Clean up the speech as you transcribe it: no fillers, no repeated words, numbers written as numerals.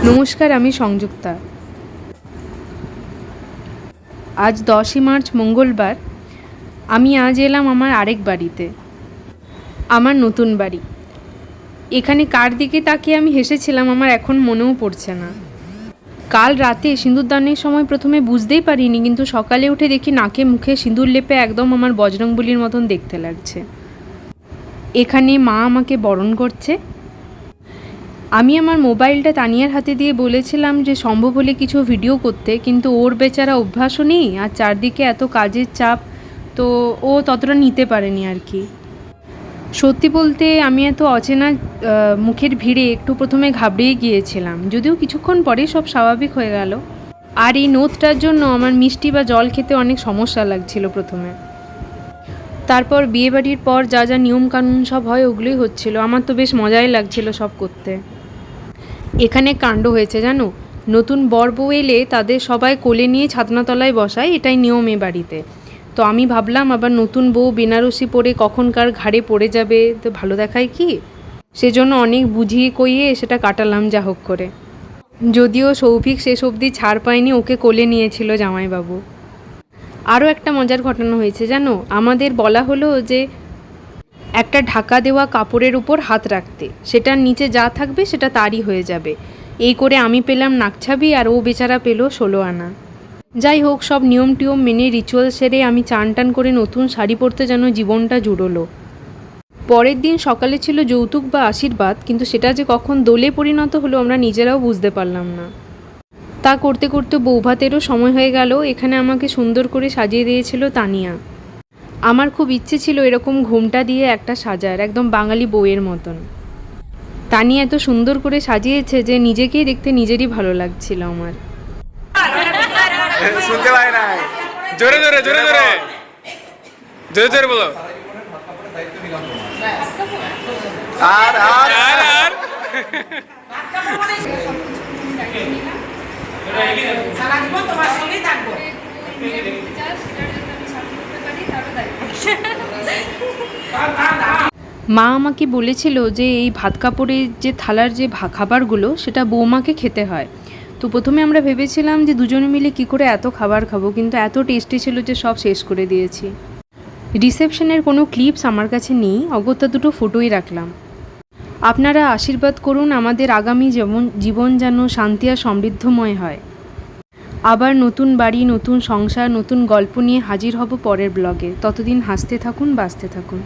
নমস্কার, আমি সংযুক্তা। আজ 10ই মার্চ মঙ্গলবার। আমি আজ এলাম আমার আরেক বাড়িতে, আমার নতুন বাড়ি। এখানে কার দিকে তাকিয়ে আমি হেসেছিলাম আমার এখন মনেও পড়ছে না। কাল রাতে সিঁদুরদানের সময় প্রথমে বুঝতেই পারিনি, কিন্তু সকালে উঠে দেখি নাকে মুখে সিঁদুর লেপে একদম আমার বজরংবলীর মতন দেখতে লাগছে। এখানে মা আমাকে বরণ করছে। আমি আমার মোবাইলটা তানিয়ার হাতে দিয়ে বলেছিলাম যে সম্ভব হলে কিছু ভিডিও করতে, কিন্তু ওর বেচারা অভ্যাসও নেই, আর চারদিকে এত কাজের চাপ, তো ও ততটা নিতে পারেনি আর কি। সত্যি বলতে আমি এত অচেনা মুখের ভিড়ে একটু প্রথমে ঘাবড়িয়ে গিয়েছিলাম, যদিও কিছুক্ষণ পরেই সব স্বাভাবিক হয়ে গেল। আর এই নোটটার জন্য আমার মিষ্টি বা জল খেতে অনেক সমস্যা লাগছিল প্রথমে। তারপর বিয়েবাড়ির পর যা যা নিয়মকানুন সব হয় ওগুলোই হচ্ছিল। আমার তো বেশ মজাই লাগছিল সব করতে। এখানে কাণ্ড হয়েছে জানো, নতুন বর বউ এলে তাদের সবাই কোলে নিয়ে ছাতনাতলায় বসায়, এটাই নিয়ম এ বাড়িতে। তো আমি ভাবলাম আবার নতুন বউ বেনারসি পরে কখনকার ঘাড়ে পড়ে যাবে, তো ভালো দেখায় কি, সেজন্য অনেক বুঝিয়ে কইয়ে সেটা কাটালাম যা হোক করে। যদিও সৌভিক শেষ অবধি ছাড় পায়নি, ওকে কোলে নিয়েছিল জামাইবাবু। আরও একটা মজার ঘটনা হয়েছে জানো, আমাদের বলা হলো যে একটা ঢাকা দেওয়া কাপড়ের উপর হাত রাখতে, সেটার নিচে যা থাকবে সেটা তারই হয়ে যাবে। এই করে আমি পেলাম নাকছাবি আর ও বেচারা পেল 16 আনা। যাই হোক, সব নিয়ম টিয়ম মেনে রিচুয়াল সেরে আমি চান টান করে নতুন শাড়ি পরতে যেন জীবনটা জুড়লো। পরের দিন সকালে ছিল যৌতুক বা আশীর্বাদ, কিন্তু সেটা যে কখন দোলে পরিণত হলো আমরা নিজেরাও বুঝতে পারলাম না। তা করতে করতে বৌভাতেরও সময় হয়ে গেল। এখানে আমাকে সুন্দর করে সাজিয়ে দিয়েছিল তানিয়া। আমার খুব ইচ্ছে ছিল এরকম ঘোমটা দিয়ে একটা সাজার, একদম বাঙালি বউয়ের মতন। তানিয়া এত সুন্দর করে সাজিয়েছে যে নিজেকেই দেখতে নিজেরই ভালো লাগছিল আমার। শুনতে পাই না, জোরে জোরে জোরে জোরে জোরে জোরে বলো। আর আর আর মা আমাকে বলেছিল যে এই ভাত কাপড়ের যে থালার যে খাবারগুলো সেটা বৌমাকে খেতে হয়। তো প্রথমে আমরা ভেবেছিলাম যে দুজনে মিলে কি করে এত খাবার খাবো, কিন্তু এত টেস্টি ছিল যে সব শেষ করে দিয়েছি। রিসেপশনের কোনো ক্লিপস আমার কাছে নেই, অগত্যা দুটো ফটোই রাখলাম। আপনারা আশীর্বাদ করুন আমাদের আগামী জীবন যেন শান্তি আর সমৃদ্ধময় হয়। আবার নতুন বাড়ি, নতুন সংসার, নতুন গল্প নিয়ে হাজির হব পরের ব্লগে। ততদিন হাসতে থাকুন, বাঁচতে থাকুন।